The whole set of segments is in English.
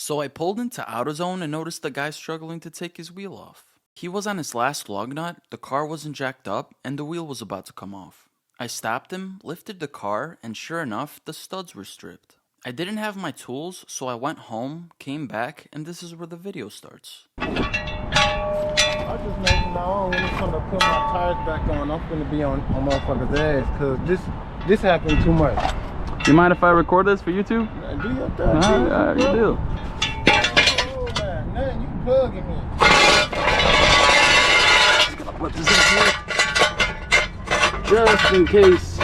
So I pulled into AutoZone and noticed the guy struggling to take his wheel off. He was on his last lug nut, the car wasn't jacked up, and the wheel was about to come off. I stopped him, lifted the car, and sure enough, the studs were stripped. I didn't have my tools, so I went home, came back, and this is where the video starts. I just made my own when it's time to put my tires back on. I'm finna be on motherfucker's ass, cause this happened too much. You mind if I record this for YouTube? Do your thing. Alright, you do. Oh man, nothing, you plugging me. Just gonna put this in here. Just in case.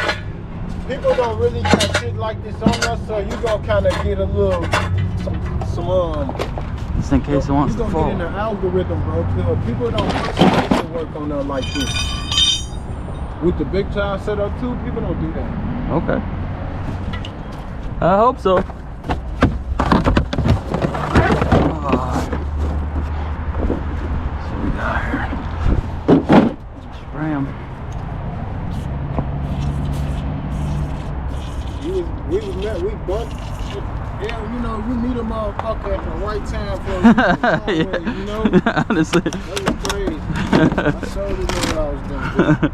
People don't really got shit like this on us, so you gonna kind of get a little, some Just in case it wants to fall. You gonna get in the algorithm, bro, because people don't to work on that like this. With the big tire setup too, people don't do that. Okay. I hope so. So we got here. Spray him. We bumped. Yeah, you know, you meet a motherfucker at the right time for a reason, Yeah. you know? Honestly. That was crazy. I showed you what I was gonna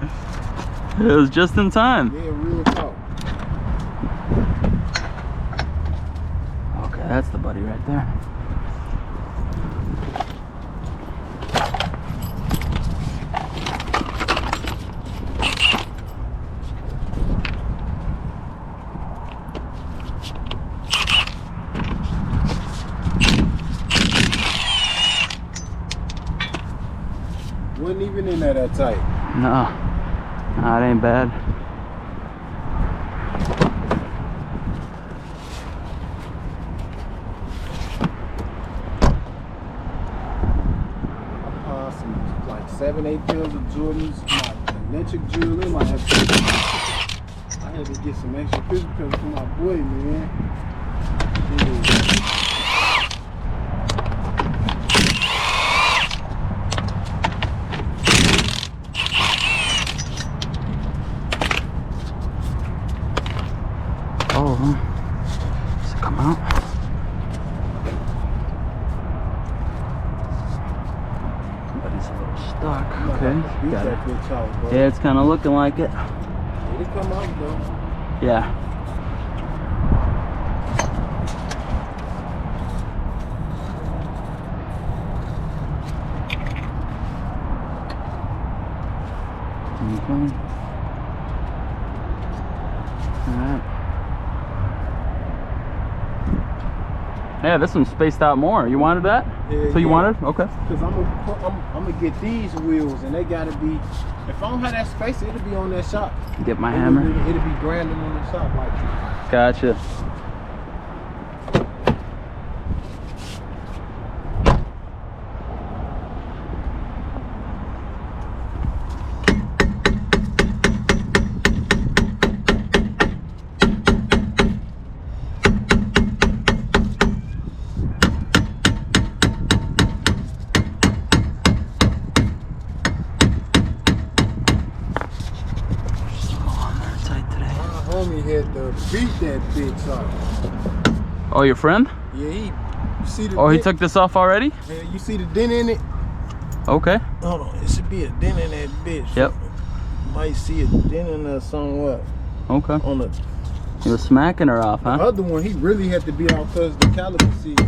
do. It was just in time. Yeah, real talk. Okay, that's the buddy right there. Wasn't even in there that tight. No, it ain't bad. Some like 7-8 pills of Jordans, my electric jewelry, I had to get some extra physical for my boy, man. Yeah. Oh, does it come out? But it's a little stuck. Okay, got it. Yeah, it's kind of looking like it. It'll come out though. Yeah. Okay. Alright. Yeah, this one's spaced out more. You wanted that? Yeah, so you wanted? Okay. Because I'm gonna get these wheels, and they gotta be. If I don't have that space, it'll be on that shop. Get my hammer. It'll be grinding on the shop like. Gotcha. Homie had to beat that bitch off. Oh, your friend? Yeah, you see the Oh, dent? he took this off already? Yeah, you see the dent in it? Okay. Hold on, it should be a dent in that bitch. Yep. You might see a dent in there somewhere. Okay. On the He was smacking her off, huh? other one, he really had to be off because the caliper seat.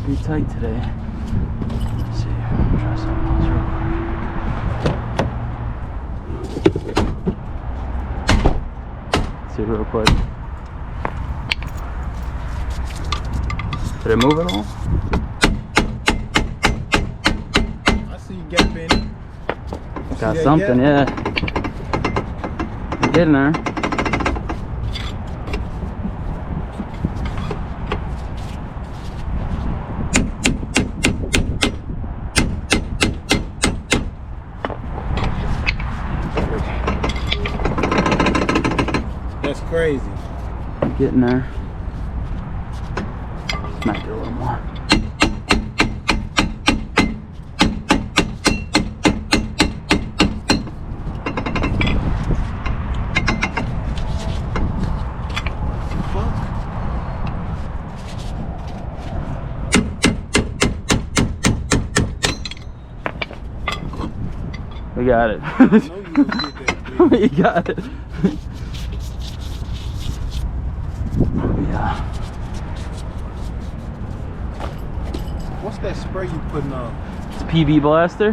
Pretty tight today. Let's see. Try something else real quick. See real quick. Did it move at all? I see you gap in it. Got something, yeah. Getting there. That's crazy. Getting there. Smack it a little more. We got it. I know you gonna get that bitch. We got it. Yeah. What's that spray you putting on? It's PB Blaster.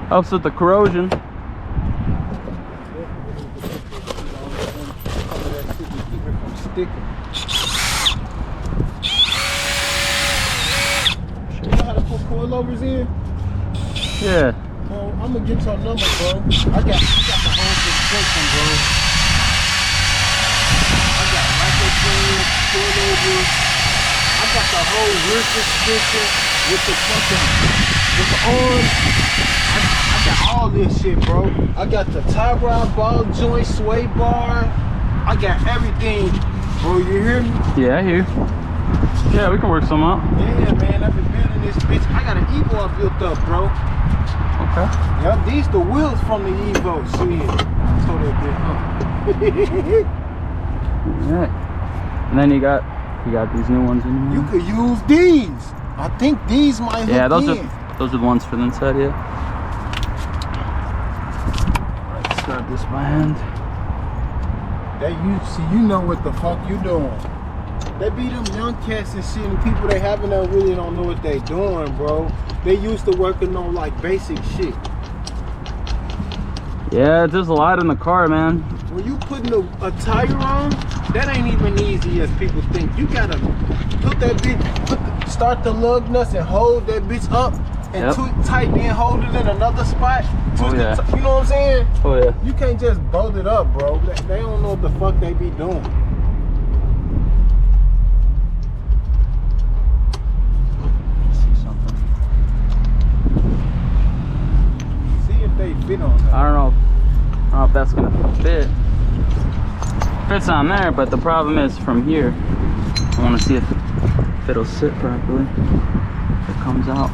Helps with the corrosion. You know how to put coilovers in? Yeah. Well, I'm gonna get your number, bro. I got the whole description, bro. I got microphone, coilovers. I got the whole rear suspension with the arms. I got all this shit, bro. I got the tie rod, ball joint, sway bar. I got everything, bro. You hear me? Yeah, I hear. Yeah, we can work some out. Yeah, man. I've been building this bitch. I got an Evo I built up, bro. Okay. Yep, these the wheels from the Evo. Shit. Tow that bitch up. Alright. And then you got these new ones in here. You could use these. I think these might Yeah, hook those in. are the ones for the inside, yeah. Let's start this by hand. That you know what the fuck you doing. They be them young cats and shit, and people they having that really don't know what they doing, bro. They used to working on like basic shit. Yeah, there's a lot in the car, man. When you putting a tire on, that ain't even easy as people think. You gotta put that bitch, start the lug nuts and hold that bitch up and Yep. tight, then hold it in another spot. Oh, yeah. You know what I'm saying? Oh yeah. You can't just bolt it up, bro. They don't know what the fuck they be doing. See something. See if they fit on that. I don't know if that's gonna fit. Fits on there, but the problem is from here. I want to see if it'll sit properly. If it comes out.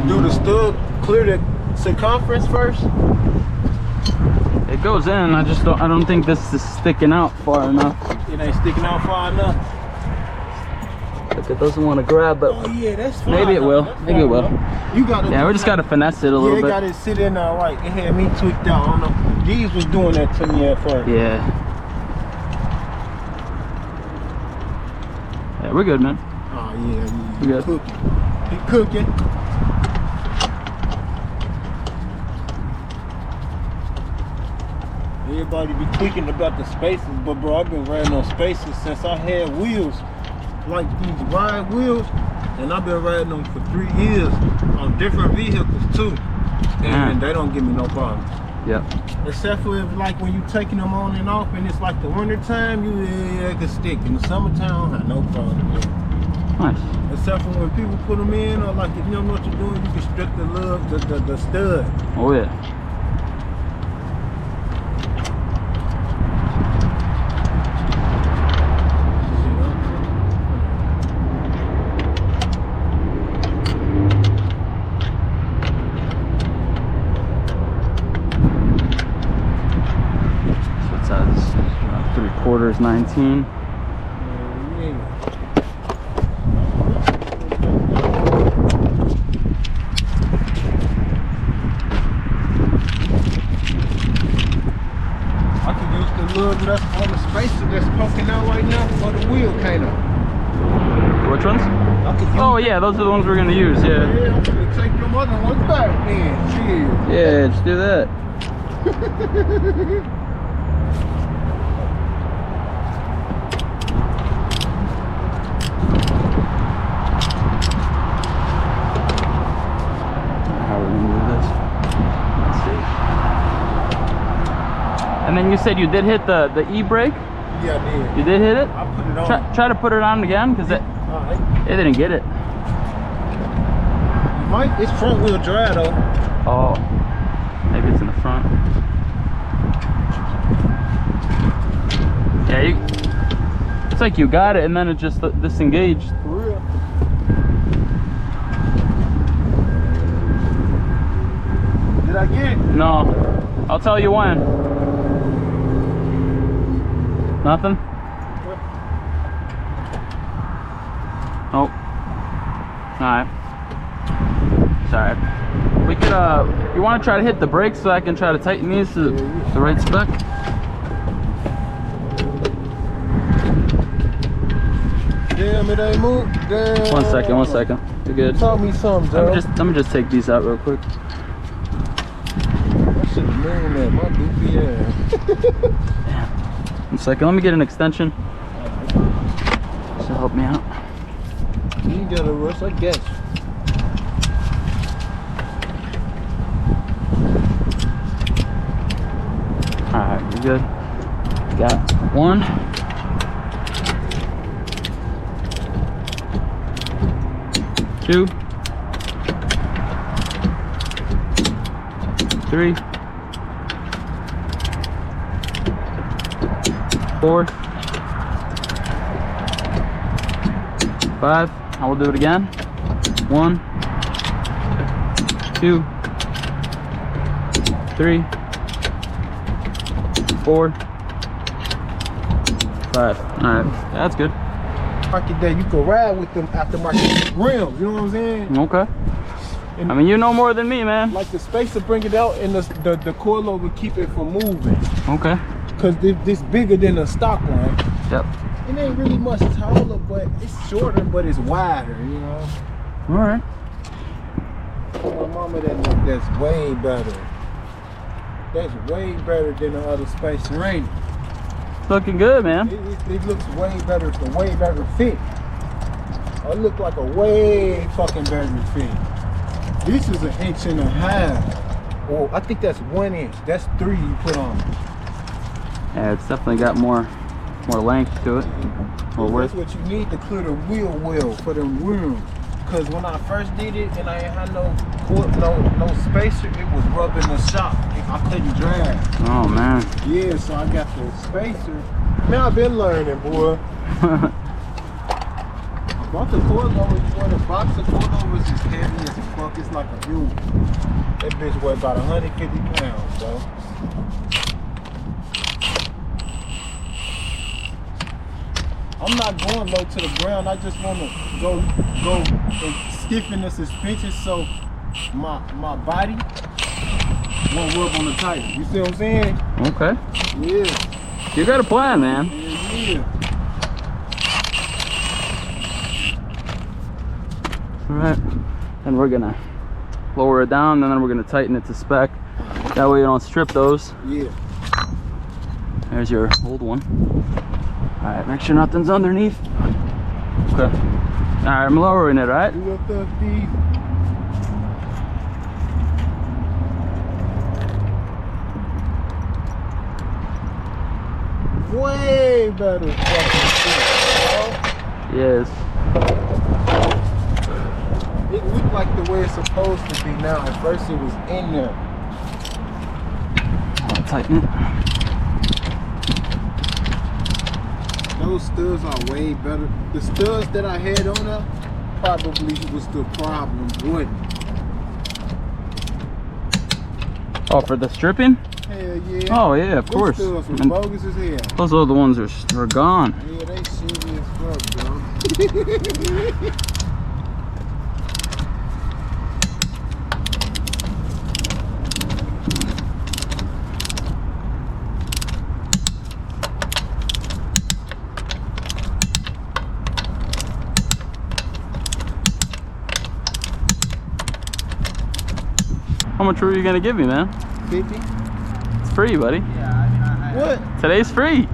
Do the stud clear the circumference first? It goes in. I don't think this is sticking out far enough. It ain't sticking out far enough. Like it doesn't want to grab, but Oh yeah, that's fine. maybe it will. That's Maybe it fine, will. bro. You gotta. Yeah, we just gotta finesse it a Yeah, little it bit. gotta sit in there right. It had me tweaked out. I don't know. These was doing that to me at first. Yeah. Yeah, we're good, man. Oh yeah, We he good. cooking. He cooking. Everybody be tweaking about the spaces, but bro, I've been riding on spaces since I had wheels, like these wide wheels, and I've been riding them for 3 years on different vehicles too, and they don't give me no problems. Yep. Except for if, like, when you taking them on and off, and it's like the winter time, it can stick. In the summertime, I have no problem with it. Nice. Except for when people put them in, or like if you don't know what you're doing, you can strip the stud. Oh yeah. So it says 3/4 19. I can use the lug nuts on the spacer that's poking out right now for the wheel kind of. Which ones? I could use Oh yeah, those are the ones we're gonna use. Yeah. Yeah, I'm gonna take them other ones back then. Chill. Yeah, let's do that. How are we gonna do this? Let's see. And then you said you did hit the e-brake. Yeah, I did. You did hit it. I put it on. Try to put it on again, because it Alright. didn't get it. It's front wheel drive though. Oh, maybe it's in the front. Yeah, it's like you got it and then it just disengaged. For real. Did I get it? No, I'll tell you when. Nothing? Oh. Alright. Sorry. We could, you want to try to hit the brakes so I can try to tighten these to the right spec? Damn, it ain't moved. Damn. One second. You're good. Tell me something, Joe. Let me just take these out real quick. I should have known that. My goofy ass. Damn. 1 second. Let me get an extension. This will help me out. You ain't got a rush, I guess. Alright, we're good. Got 1. 2. 3. 4. 5. I will do it again. 1, 2, 3, 4, 5. Alright, that's good. Market that you can ride with them aftermarket rims, you know what I'm saying? Okay. And I mean, you know more than me, man. like the spacer bring it out and the coilover keep it from moving. Okay. Cause this bigger than the stock one. Yep. It ain't really much taller, but it's shorter, but it's wider, you know? Alright. My mama, that's way better. That's way better than the other spacer, ain't it? Looking good, man. It looks way better. It's a way better fit. It look like a way fucking better fit. This is 1.5 inches. Oh, I think that's 1 inch. That's 3 you put on. Yeah, it's definitely got more length to it. More width. That's what you need to clear the wheel well for them rims. Cause when I first did it and I ain't had no spacer, it was rubbing the shop. I couldn't drag. Oh man. Yeah, so I got the spacer. Man, I've been learning, boy. I bought the coilovers, boy. The box of coilovers is heavy as fuck. It's like a mule. That bitch weighs about 150 pounds, bro. I'm not going low to the ground. I just want to go and stiffen the suspension so my body won't rub on the tire. You see what I'm saying? Okay. Yeah. You got a plan, man. Yeah. Alright. Then we're gonna lower it down and then we're gonna tighten it to spec. That way you don't strip those. Yeah. There's your old one. Alright, make sure nothing's underneath. Okay. Alright, I'm lowering it, right? Do your stuff, Steve. Way better fucking shit, bro. Yes. It looked like the way it's supposed to be now. At first it was in there. I'll tighten it. Those studs are way better. The studs that I had on there probably was the problem, wouldn't it? Oh, for the stripping? Hell yeah. Oh yeah, of course. Those studs was And bogus as hell. those other ones are gone. Yeah, they shitty as fuck, bro. How much were you gonna give me, man? 50? It's free, buddy. What? Today's free.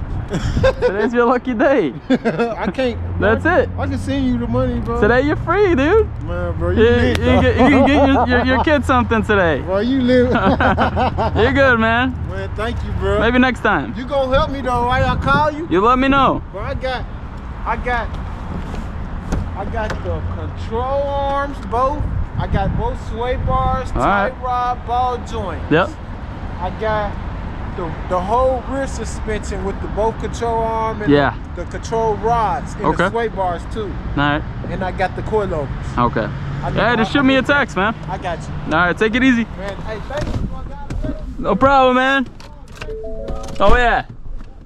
Today's your lucky day. I can't. That's it. I can send you the money, bro. Today you're free, dude. Man, bro, You can get your kid something today. Bro, you live. You're good, man. Man, thank you, bro. Maybe next time. You gonna help me though, right? I'll call you. You let me know. Bro, I got the control arms, both. I got both sway bars, tie rod, ball joints. Yep. I got the whole rear suspension with the both control arm and the control rods and the sway bars too. Alright. And I got the coilovers. Okay. Yeah, just shoot me a text, man. I got you. Alright, take it easy. Man, hey, thank you. No problem, man. Oh yeah.